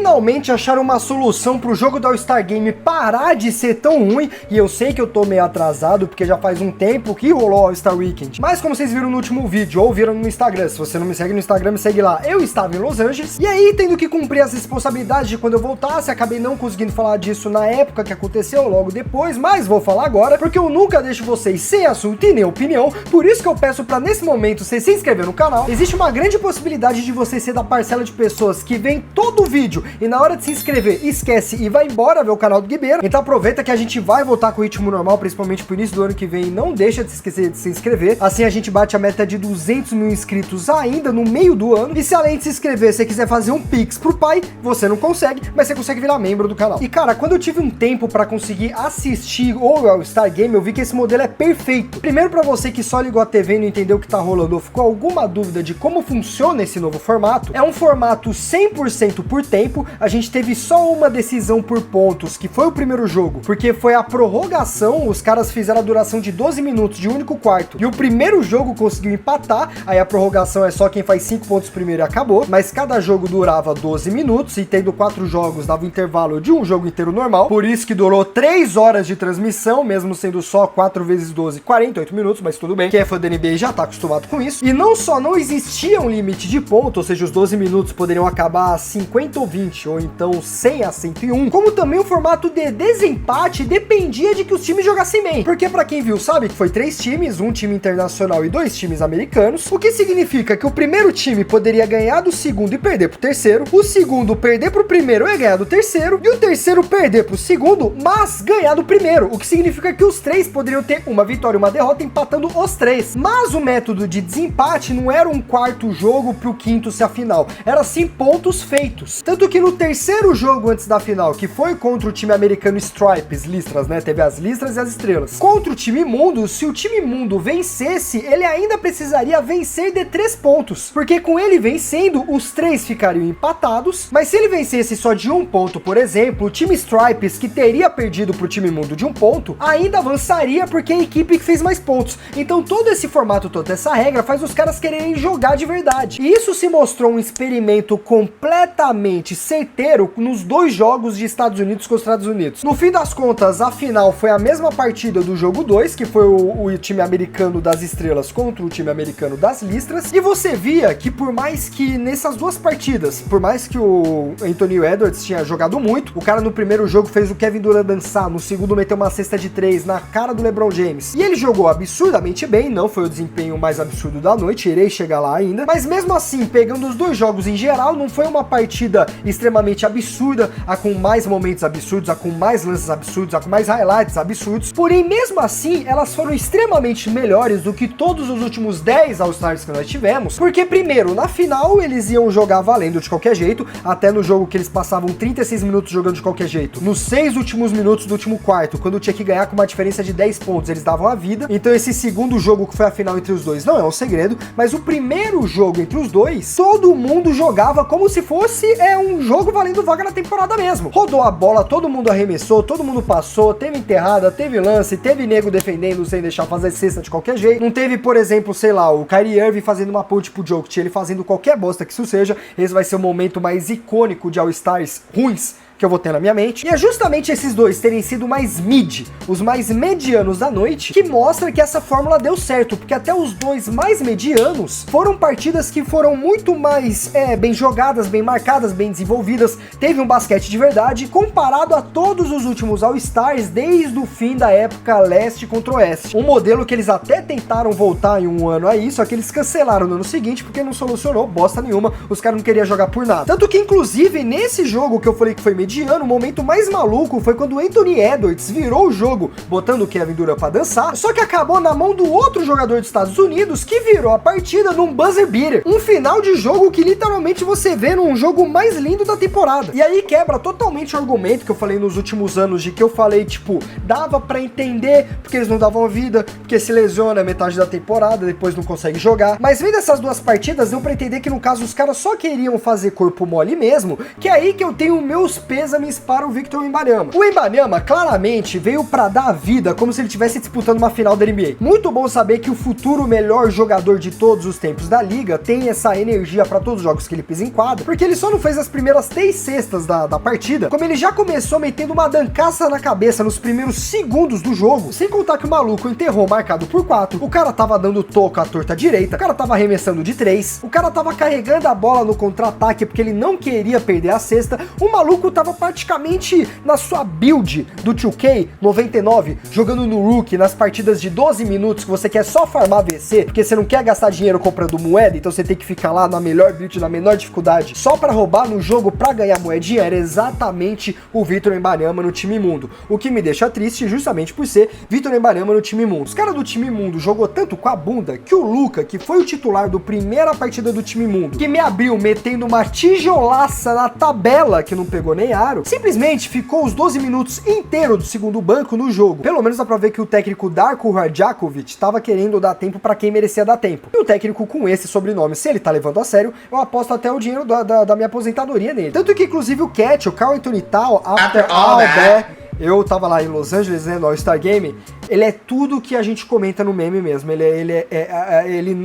finalmente acharam uma solução pro jogo do All-Star Game parar de ser tão ruim, e eu sei que eu tô meio atrasado, porque já faz um tempo que rolou o All-Star Weekend. Mas como vocês viram no último vídeo, ou viram no Instagram, se você não me segue no Instagram, me segue lá. Eu estava em Los Angeles, e aí, tendo que cumprir as responsabilidades de quando eu voltasse, acabei não conseguindo falar disso na época que aconteceu, logo depois, mas vou falar agora, porque eu nunca deixo vocês sem assunto e nem opinião, por isso que eu peço pra nesse momento você se inscrever no canal. Existe uma grande possibilidade de você ser da parcela de pessoas que vem todo o vídeo e na hora de se inscrever esquece e vai embora ver o canal do Guibeira. Então aproveita que a gente vai voltar com o ritmo normal, principalmente pro início do ano que vem, não deixa de se esquecer de se inscrever, assim a gente bate a meta de 200 mil inscritos ainda no meio do ano. E se além de se inscrever você quiser fazer um pix pro pai, você não consegue, mas você consegue virar membro do canal. E cara, quando eu tive um tempo pra conseguir assistir o All-Star Game, eu vi que esse modelo é perfeito. Primeiro, pra você que só ligou a TV e não entendeu o que tá rolando ou ficou alguma dúvida de como funciona esse novo formato, é um formato 100% por tempo. A gente teve só uma decisão por pontos, que foi o primeiro jogo, porque foi a prorrogação, os caras fizeram a duração de 12 minutos de um único quarto, e o primeiro jogo conseguiu empatar, aí a prorrogação é só quem faz 5 pontos primeiro e acabou, mas cada jogo durava 12 minutos, e tendo 4 jogos dava um intervalo de um jogo inteiro normal, por isso que durou 3 horas de transmissão, mesmo sendo só 4 vezes 12, 48 minutos, mas tudo bem, quem é fã da NBA já tá acostumado com isso. E não só não existia um limite de ponto, ou seja, os 12 minutos poderiam acabar a 50 ou 20, ou então 100 a 101, como também o formato de desempate dependia de que os times jogassem bem, porque pra quem viu sabe que foi 3 times, um time internacional e 2 times americanos, o que significa que o primeiro time poderia ganhar do segundo e perder pro terceiro, o segundo perder pro primeiro e ganhar do terceiro, e o terceiro perder pro segundo, mas ganhar do primeiro, o que significa que os 3 poderiam ter uma vitória e uma derrota empatando os 3. Mas o método de desempate não era um quarto jogo pro quinto se a final, era sim pontos feitos. Tanto que no terceiro jogo antes da final, que foi contra o time americano Stripes, listras, né? Teve as listras e as estrelas. Contra o time imundo, se o time imundo vencesse, ele ainda precisaria vencer de 3 pontos, porque com ele vencendo, os 3 ficariam empatados, mas se ele vencesse só de 1 ponto, por exemplo, o time Stripes, que teria perdido pro time imundo de 1 ponto, ainda avançaria porque é a equipe que fez mais pontos. Então todo esse formato, toda essa regra faz os caras quererem jogar de verdade. E isso se mostrou um experimento completamente certeiro nos 2 jogos de Estados Unidos contra Estados Unidos. No fim das contas, a final foi a mesma partida do jogo 2, que foi o time americano das estrelas contra o time americano das listras, e você via que por mais que nessas 2 partidas, por mais que o Anthony Edwards tinha jogado muito, o cara no primeiro jogo fez o Kevin Durant dançar, no segundo meteu uma cesta de 3 na cara do LeBron James, e ele jogou absurdamente bem, não foi o desempenho mais absurdo da noite, irei chegar lá ainda, mas mesmo assim, pegando os 2 jogos em geral, não foi uma partida extremamente absurda, a com mais momentos absurdos, a com mais lances absurdos, a com mais highlights absurdos, porém mesmo assim, elas foram extremamente melhores do que todos os últimos 10 All-Stars que nós tivemos, porque primeiro, na final eles iam jogar valendo de qualquer jeito, até no jogo que eles passavam 36 minutos jogando de qualquer jeito, nos 6 últimos minutos do último quarto, quando tinha que ganhar com uma diferença de 10 pontos, eles davam a vida. Então esse segundo jogo que foi a final entre os 2 não é um segredo, mas o primeiro jogo entre os 2, todo mundo jogava como se fosse um jogo valendo vaga na temporada mesmo. Rodou a bola, todo mundo arremessou, todo mundo passou, teve enterrada, teve lance, teve nego defendendo sem deixar fazer cesta de qualquer jeito. Não teve, por exemplo, sei lá, o Kyrie Irving fazendo uma ponte pro Jokic, ele fazendo qualquer bosta que isso seja. Esse vai ser o momento mais icônico de All-Stars ruins que eu vou ter na minha mente, e é justamente esses 2 terem sido mais mid, os mais medianos da noite, que mostra que essa fórmula deu certo, porque até os 2 mais medianos foram partidas que foram muito mais bem jogadas, bem marcadas, bem desenvolvidas, teve um basquete de verdade, comparado a todos os últimos All-Stars desde o fim da época leste contra oeste, um modelo que eles até tentaram voltar em um ano aí, só que eles cancelaram no ano seguinte, porque não solucionou bosta nenhuma, os caras não queriam jogar por nada, tanto que inclusive nesse jogo que eu falei que foi mediano, o momento mais maluco foi quando o Anthony Edwards virou o jogo, botando o Kevin Durant pra dançar, só que acabou na mão do outro jogador dos Estados Unidos, que virou a partida num buzzer beater, um final de jogo que literalmente você vê num jogo mais lindo da temporada. E aí quebra totalmente o argumento que eu falei nos últimos anos, de que eu falei, tipo, dava pra entender, porque eles não davam vida, porque se lesiona metade da temporada, depois não consegue jogar, mas vendo essas 2 partidas, deu pra entender que no caso os caras só queriam fazer corpo mole mesmo, que é aí que eu tenho meus pêsames para o Victor Wembanyama. O Wembanyama claramente veio para dar a vida como se ele estivesse disputando uma final da NBA. Muito bom saber que o futuro melhor jogador de todos os tempos da liga tem essa energia para todos os jogos que ele pisa em quadra, porque ele só não fez as primeiras 3 cestas da partida, como ele já começou metendo uma dancaça na cabeça nos primeiros segundos do jogo, sem contar que o maluco enterrou marcado por 4, o cara tava dando toco à torta direita, o cara tava arremessando de 3, o cara tava carregando a bola no contra-ataque porque ele não queria perder a cesta, o maluco tava praticamente na sua build do 2K 99, jogando no Rookie nas partidas de 12 minutos que você quer só farmar VC, porque você não quer gastar dinheiro comprando moeda, então você tem que ficar lá na melhor build, na menor dificuldade, só pra roubar no jogo pra ganhar moedinha. Era exatamente o Victor Wembanyama no time imundo, o que me deixa triste justamente por ser Victor Wembanyama no time imundo. Os caras do time imundo jogou tanto com a bunda que o Luka, que foi o titular do primeira partida do time imundo, que me abriu metendo uma tijolaça na tabela que não pegou nem aro, simplesmente ficou os 12 minutos inteiros do segundo banco no jogo. Pelo menos dá pra ver que o técnico Darko Rajakovic tava querendo dar tempo pra quem merecia dar tempo. E o técnico com esse sobrenome, se ele tá levando a sério, eu aposto até o dinheiro da minha aposentadoria nele. Tanto que, inclusive, o Cat, o Karl Anthony Towns, After All That, eu tava lá em Los Angeles, né, no All-Star Game, ele é tudo que a gente comenta no meme mesmo, ele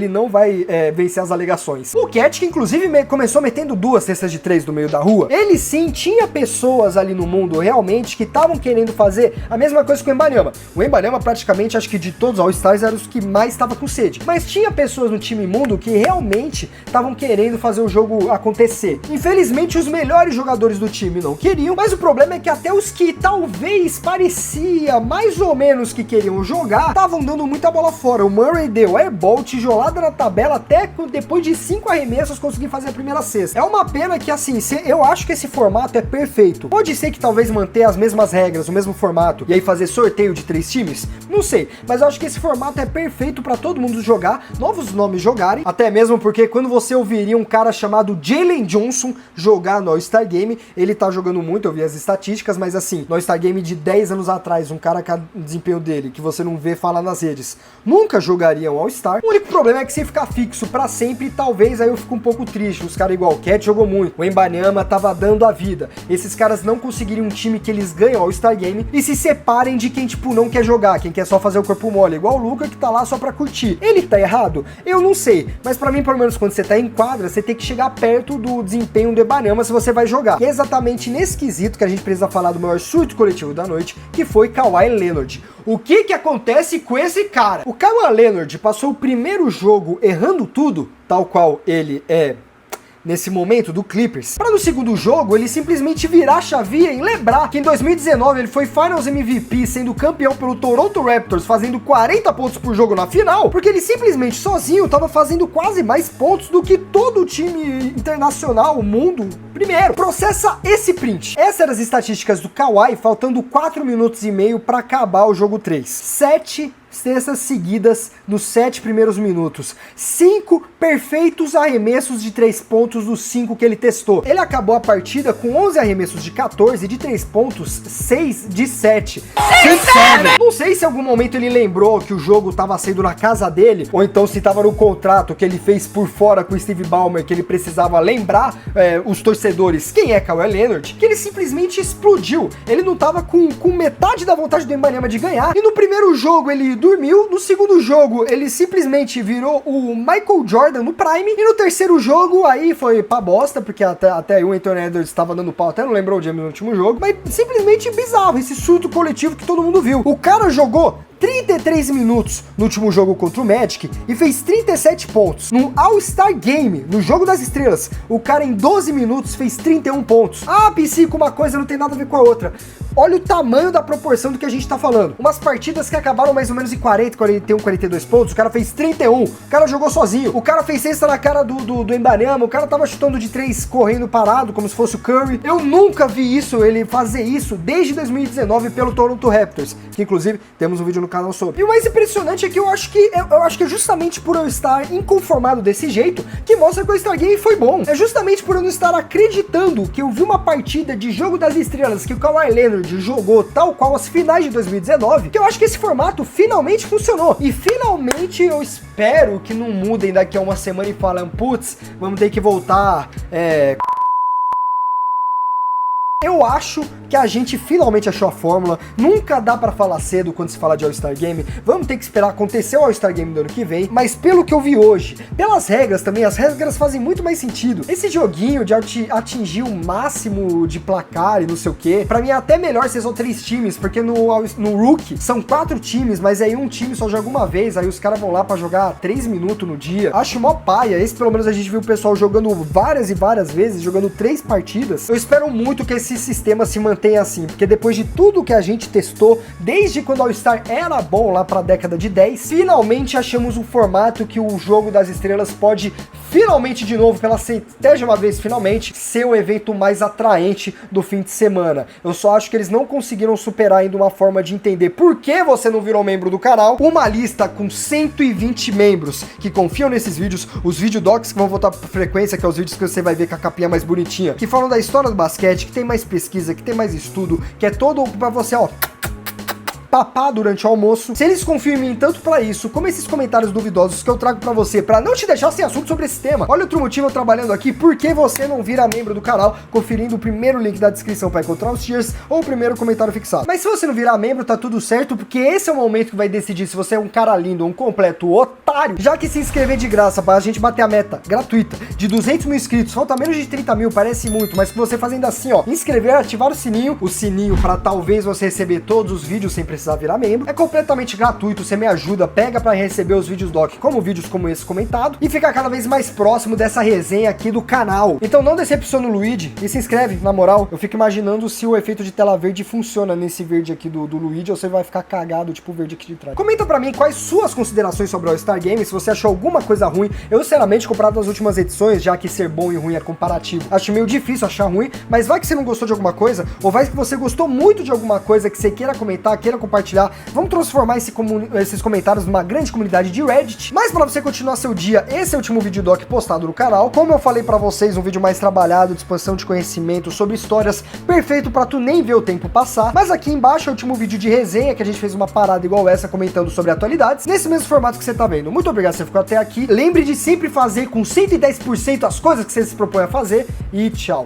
não vai vencer as alegações. O Cat, que inclusive começou metendo 2 cestas de 3 no meio da rua, ele sim tinha pessoas ali no mundo realmente que estavam querendo fazer a mesma coisa que o Wembanyama. O Wembanyama praticamente, acho que de todos os All-Stars, era os que mais estava com sede. Mas tinha pessoas no time mundo que realmente estavam querendo fazer o jogo acontecer. Infelizmente, os melhores jogadores do time não queriam, mas o problema é que até os que talvez parecia mais ou menos que queriam jogar, estavam dando muita bola fora. O Murray deu airball, tijolada na tabela, até depois de 5 arremessos conseguir fazer a primeira cesta. É uma pena que, assim, eu acho que esse formato é perfeito. Pode ser que talvez manter as mesmas regras, o mesmo formato, e aí fazer sorteio de 3 times? Não sei, mas eu acho que esse formato é perfeito pra todo mundo jogar, novos nomes jogarem, até mesmo porque quando você ouviria um cara chamado Jalen Johnson jogar no All-Star Game, ele tá jogando muito, eu vi as estatísticas, mas assim, no All-Star Game de 10 anos atrás, um cara que o desempenho dele, que você não vê falar nas redes, nunca jogaria um All-Star. O único problema é que se ficar fixo pra sempre, talvez aí eu fico um pouco triste. Os caras igual o Cat jogou muito, o Wembanyama tava dando a vida. Esses caras não conseguiriam um time que eles ganham All-Star Game e se separem de quem, tipo, não quer jogar, quem quer só fazer o corpo mole, igual o Luka que tá lá só pra curtir. Ele tá errado? Eu não sei, mas pra mim, pelo menos quando você tá em quadra, você tem que chegar perto do desempenho do Wembanyama se você vai jogar. E é exatamente nesse quesito que a gente precisa falar do maior surto coletivo da noite, que foi Kawhi Leonard. O que acontece com esse cara? O Kawhi Leonard passou o primeiro jogo errando tudo, tal qual ele é nesse momento do Clippers, para no segundo jogo ele simplesmente virar a chavinha e lembrar que em 2019 ele foi Finals MVP, sendo campeão pelo Toronto Raptors, fazendo 40 pontos por jogo na final, porque ele simplesmente sozinho estava fazendo quase mais pontos do que todo o time internacional, o mundo. Primeiro, processa esse print. Essas eram as estatísticas do Kawhi, faltando 4 minutos e meio para acabar o jogo 3. 7 cestas seguidas nos 7 primeiros minutos. 5 perfeitos arremessos de 3 pontos dos 5 que ele testou. Ele acabou a partida com 11 arremessos de 14 de 3 pontos, 6 de 7. Não sei se em algum momento ele lembrou que o jogo estava sendo na casa dele, ou então se estava no contrato que ele fez por fora com o Steve Ballmer, que ele precisava lembrar os torcedores quem é Kawhi Leonard, que ele simplesmente explodiu. Ele não estava com metade da vontade do Wembanyama de ganhar, e no primeiro jogo ele dormiu, no segundo jogo ele simplesmente virou o Michael Jordan no Prime, e no terceiro jogo aí foi pra bosta, porque até aí o Anthony Edwards estava dando pau, até não lembrou o James no último jogo, mas simplesmente bizarro, esse surto coletivo que todo mundo viu. O cara jogou 33 minutos no último jogo contra o Magic e fez 37 pontos. No All-Star Game, no Jogo das Estrelas, o cara em 12 minutos fez 31 pontos. Ah, Psico, uma coisa não tem nada a ver com a outra. Olha o tamanho da proporção do que a gente tá falando. Umas partidas que acabaram mais ou menos em 40, 41, 42 pontos, o cara fez 31. O cara jogou sozinho. O cara fez cesta na cara do Wembanyama, o cara tava chutando de 3 correndo parado, como se fosse o Curry. Eu nunca vi isso, ele fazer isso desde 2019 pelo Toronto Raptors, que inclusive temos um vídeo no canal sobre. E o mais impressionante é que eu acho que é justamente por eu estar inconformado desse jeito que mostra que o All-Star Game foi bom. É justamente por eu não estar acreditando que eu vi uma partida de Jogo das Estrelas que o Kawhi Leonard jogou tal qual as finais de 2019, que eu acho que esse formato finalmente funcionou. E finalmente eu espero que não mudem daqui a uma semana e falem, putz, vamos ter que voltar Eu acho que a gente finalmente achou a fórmula, nunca dá pra falar cedo quando se fala de All-Star Game, vamos ter que esperar acontecer o All-Star Game do ano que vem, mas pelo que eu vi hoje, pelas regras também, as regras fazem muito mais sentido. Esse joguinho de atingir o máximo de placar e não sei o que, pra mim é até melhor ser só 3 times, porque no Rookie são 4 times, mas aí um time só joga uma vez, aí os caras vão lá pra jogar 3 minutos no dia. Acho mó paia, esse pelo menos a gente viu o pessoal jogando várias e várias vezes, jogando 3 partidas. Eu espero muito que esse sistema se mantenha assim, porque depois de tudo que a gente testou, desde quando o All-Star era bom lá pra década de 10, finalmente achamos um formato que o Jogo das Estrelas pode finalmente de novo, pela 70ª vez finalmente, ser o evento mais atraente do fim de semana. Eu só acho que eles não conseguiram superar ainda uma forma de entender por que você não virou membro do canal, uma lista com 120 membros que confiam nesses vídeos, os videodocs que vão voltar pra frequência, que é os vídeos que você vai ver com a capinha mais bonitinha, que falam da história do basquete, que tem mais pesquisa, que tem mais estudo, que é todo pra você, ó, papar durante o almoço. Se eles confiam em mim tanto pra isso, como esses comentários duvidosos que eu trago pra você, pra não te deixar sem assunto sobre esse tema, olha outro motivo eu trabalhando aqui, por que você não vira membro do canal, conferindo o primeiro link da descrição pra encontrar os tiers, ou o primeiro comentário fixado. Mas se você não virar membro, tá tudo certo, porque esse é o momento que vai decidir se você é um cara lindo ou um completo otário, já que se inscrever de graça pra gente bater a meta gratuita de 200 mil inscritos, falta menos de 30 mil, parece muito, mas que você fazendo assim, ó, inscrever, ativar o sininho pra talvez você receber todos os vídeos sem precisar virar membro, é completamente gratuito, você me ajuda, pega pra receber os vídeos doc, como vídeos como esse comentado, e ficar cada vez mais próximo dessa resenha aqui do canal. Então não decepcione o Luigi e se inscreve, na moral, eu fico imaginando se o efeito de tela verde funciona nesse verde aqui do Luigi, ou você vai ficar cagado, tipo o verde aqui de trás. Comenta pra mim quais suas considerações sobre o All-Star Game, se você achou alguma coisa ruim. Eu, sinceramente, comparado nas últimas edições, já que ser bom e ruim é comparativo, acho meio difícil achar ruim, mas vai que você não gostou de alguma coisa, ou vai que você gostou muito de alguma coisa que você queira comentar, queira compartilhar. Vamos transformar esses comentários numa grande comunidade de Reddit. Mas para você continuar seu dia, esse é o último vídeo doc postado no canal. Como eu falei pra vocês, um vídeo mais trabalhado, de expansão de conhecimento sobre histórias, perfeito pra tu nem ver o tempo passar. Mas aqui embaixo é o último vídeo de resenha, que a gente fez uma parada igual essa, comentando sobre atualidades, nesse mesmo formato que você tá vendo. Muito obrigado se você ficou até aqui. Lembre de sempre fazer com 110% as coisas que você se propõe a fazer. E tchau.